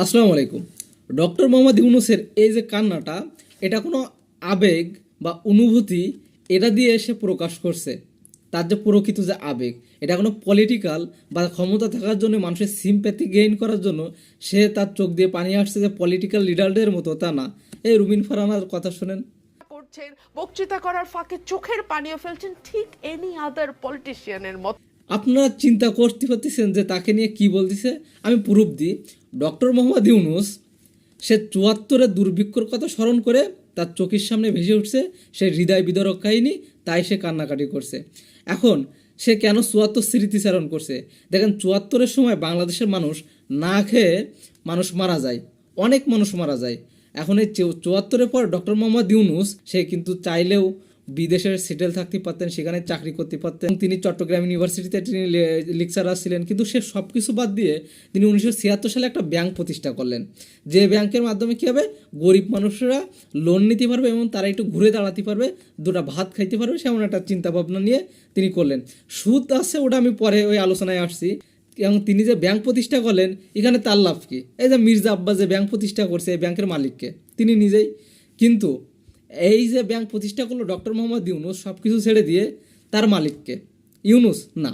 আসসালামু আলাইকুম। ডক্টর মোহাম্মদ ইউনূসের এই যে কান্নাটা, এটা কোনো আবেগ বা অনুভূতি এটা দিয়ে সে প্রকাশ করছে। তার যে প্রকৃত যে আবেগ, এটা কোনো পলিটিক্যাল বা ক্ষমতা থাকার জন্য মানুষের সিম্প্যাথি গেইন করার জন্য সে তার চোখ দিয়ে পানি আসছে যে পলিটিক্যাল লিডারদের মতো, তা না। এই রুবিন ফারহানার কথা শুনেন। করছেন, বক্তৃতা করার ফাঁকে চোখের পানিও ফেলছেন, ঠিক এনি আদার পলিটিশিয়ানের মতো। আপনারা চিন্তা করতে পারতেছেন যে তাকে নিয়ে কি বলতেছে। আমি প্রুফ দিই। ডক্টর মোহাম্মদ ইউনূস সে ৭৪-এর দুর্ভিক্ষর কথা স্মরণ করে তার চোখের সামনে ভেসে উঠছে সে হৃদয় বিদারক কাহিনী, তাই সে কান্নাকাটি করছে। এখন সে কেন ৭৪ স্মৃতিচারণ করছে? দেখেন, ৭৪-এর সময় বাংলাদেশের মানুষ না খেয়ে মানুষ মারা যায়, অনেক মানুষ মারা যায়। এখন এই ৭৪-এর পর ডক্টর মোহাম্মদ ইউনূস সে কিন্তু চাইলেও বিদেশে সেটেল থাকতে পারতেন, সেখানে চাকরি করতে পারতেন। তিনি চট্টগ্রাম ইউনিভার্সিটিতে তিনি লেকচারার ছিলেন, কিন্তু সে সব কিছু বাদ দিয়ে তিনি ১৯৭৬ সালে একটা ব্যাংক প্রতিষ্ঠা করলেন, যে ব্যাংকের মাধ্যমে কী হবে, গরিব মানুষরা লোন নিতে পারবে এবং তারা একটু ঘুরে দাঁড়াতে পারবে, দুটো ভাত খাইতে পারবে, সেমন একটা চিন্তাভাবনা নিয়ে তিনি করলেন। সুদ আছে, ওটা আমি পরে ওই আলোচনায় আসছি। এবং তিনি যে ব্যাংক প্রতিষ্ঠা করলেন, এখানে তার লাভ কি? এই যে মির্জা আব্বাস যে ব্যাংক প্রতিষ্ঠা করছে, এই ব্যাংকের মালিককে তিনি নিজেই। কিন্তু এই যে ব্যাংক প্রতিষ্ঠা করলো ডক্টর মোহাম্মদ ইউনূস, সব কিছু ছেড়ে দিয়ে তার মালিককে, ইউনূস না,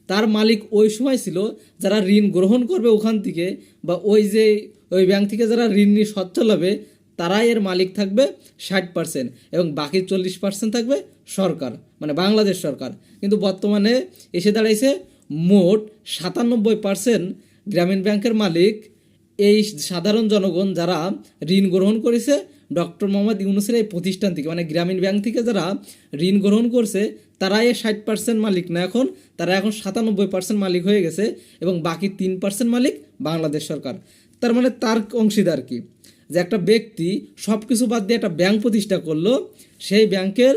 তার মালিক ওই সময় ছিল যারা ঋণ গ্রহণ করবে ওখান থেকে, বা ওই ব্যাংক থেকে যারা ঋণ নিয়ে সচ্ছল হবে, তারাই এর মালিক থাকবে ৬০%, এবং বাকি ৪০% থাকবে সরকার, মানে বাংলাদেশ সরকার। কিন্তু বর্তমানে এসে দাঁড়াইছে মোট ৯৭% গ্রামীণ ব্যাংকের মালিক এই সাধারণ জনগণ যারা ঋণ গ্রহণ করেছে ডক্টর মোহাম্মদ ইউনূসের এই প্রতিষ্ঠান থেকে, মানে গ্রামীণ ব্যাংক থেকে যারা ঋণ গ্রহণ করছে, তারাই ৬০% মালিক না, এখন তারা এখন ৯৭% মালিক হয়ে গেছে, এবং বাকি ৩% মালিক বাংলাদেশ সরকার। তার মানে তার অংশীদার কি? যে একটা ব্যক্তি সব কিছু বাদ দিয়ে একটা ব্যাংক প্রতিষ্ঠা করলো, সেই ব্যাংকের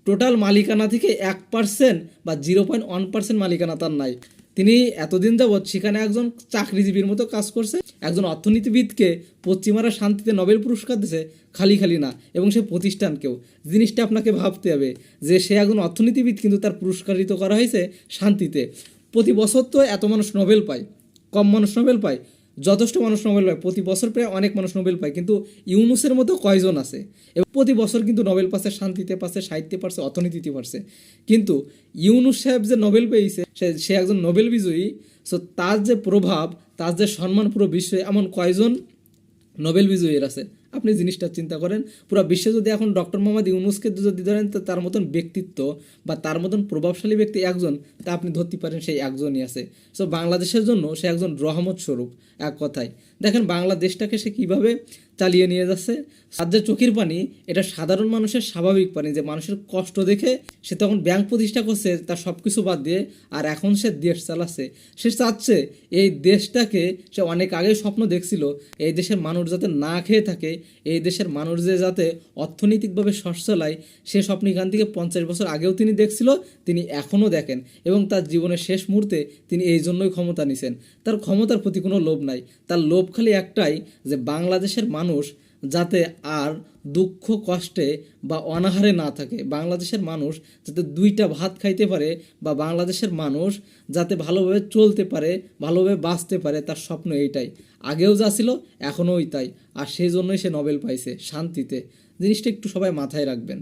টোটাল মালিকানা থেকে 1% বা 0.1% মালিকানা তার নাই। তিনি এতদিন যাবৎ সেখানে একজন চাকরিজীবীর মতো কাজ করছে, একজন অর্থনীতিবিদকে পশ্চিমারা শান্তিতে নোবেল পুরস্কার দিয়েছে, খালি খালি না, এবং সে প্রতিষ্ঠানকেও। জিনিসটা আপনাকে ভাবতে হবে যে সে একজন অর্থনীতিবিদ, কিন্তু তার পুরস্কারিত করা হয়েছে শান্তিতে। প্রতি বছর তো এত মানুষ নোবেল পায়, কম মানুষ নোবেল পায়? যথেষ্ট মানুষ নোবেল পায়, প্রতি বছর প্রায় অনেক মানুষ নোবেল পায়, কিন্তু ইউনূসের মতো কয়জন আছে? এবং প্রতি বছর কিন্তু নোবেল পাচ্ছে, শান্তিতে পাচ্ছে, সাহিত্যে পাচ্ছে, অর্থনীতিতে পাচ্ছে। কিন্তু ইউনূস সাহেব যে নোবেল পেয়েছে, সে একজন নোবেল বিজয়ী। সো তার যে প্রভাব, তার যে সম্মান পুরো বিশ্বে, এমন কয়জন নোবেল বিজয়ীর আছে? আপনি জিনিসটা চিন্তা করেন। পুরো বিশ্বে যদি এখন ডক্টর মোহাম্মদ ইউনূসকে যদি ধরেন, তো তার মতন ব্যক্তিত্ব বা তার মতন প্রভাবশালী ব্যক্তি একজন, তা আপনি ধরতে পারেন সেই একজনই আছে। সো বাংলাদেশের জন্য সে একজন রহমত স্বরূপ। এক কথায় দেখেন বাংলাদেশটাকে সে কিভাবে চালিয়ে নিয়ে যাচ্ছে। তার যে চোখের পানি, এটা সাধারণ মানুষের স্বাভাবিক পানি, যে মানুষের কষ্ট দেখে সে তখন ব্যাংক প্রতিষ্ঠা করছে তার সব কিছু বাদ দিয়ে, আর এখন সে দেশ চালাচ্ছে। সে চাচ্ছে এই দেশটাকে, সে অনেক আগে স্বপ্ন দেখছিল এই দেশের মানুষ যাতে না খেয়ে থাকে, এই দেশের মানুষ যে যাতে অর্থনৈতিকভাবে সচ্ছলায়, সে স্বপ্ন এখান থেকে 50 বছর আগেও তিনি দেখছিল, তিনি এখনও দেখেন, এবং তার জীবনের শেষ মুহূর্তে তিনি এই জন্যই ক্ষমতা নিছেন। তার ক্ষমতার প্রতি কোনো লোভ নাই, তার লোভ খালি একটাই, যে বাংলাদেশের মানুষ যাতে আর দুঃখ কষ্টে বা অনাহারে না থাকে, বাংলাদেশের মানুষ যাতে দুইটা ভাত খাইতে পারে, বা বাংলাদেশের মানুষ যাতে ভালোভাবে চলতে পারে, ভালোভাবে বাঁচতে পারে, তার স্বপ্ন এইটাই। আগেও যা ছিল এখনও তাই, আর সেই জন্যই সে নোবেল পাইছে শান্তিতে। জিনিসটা একটু সবাই মাথায় রাখবেন।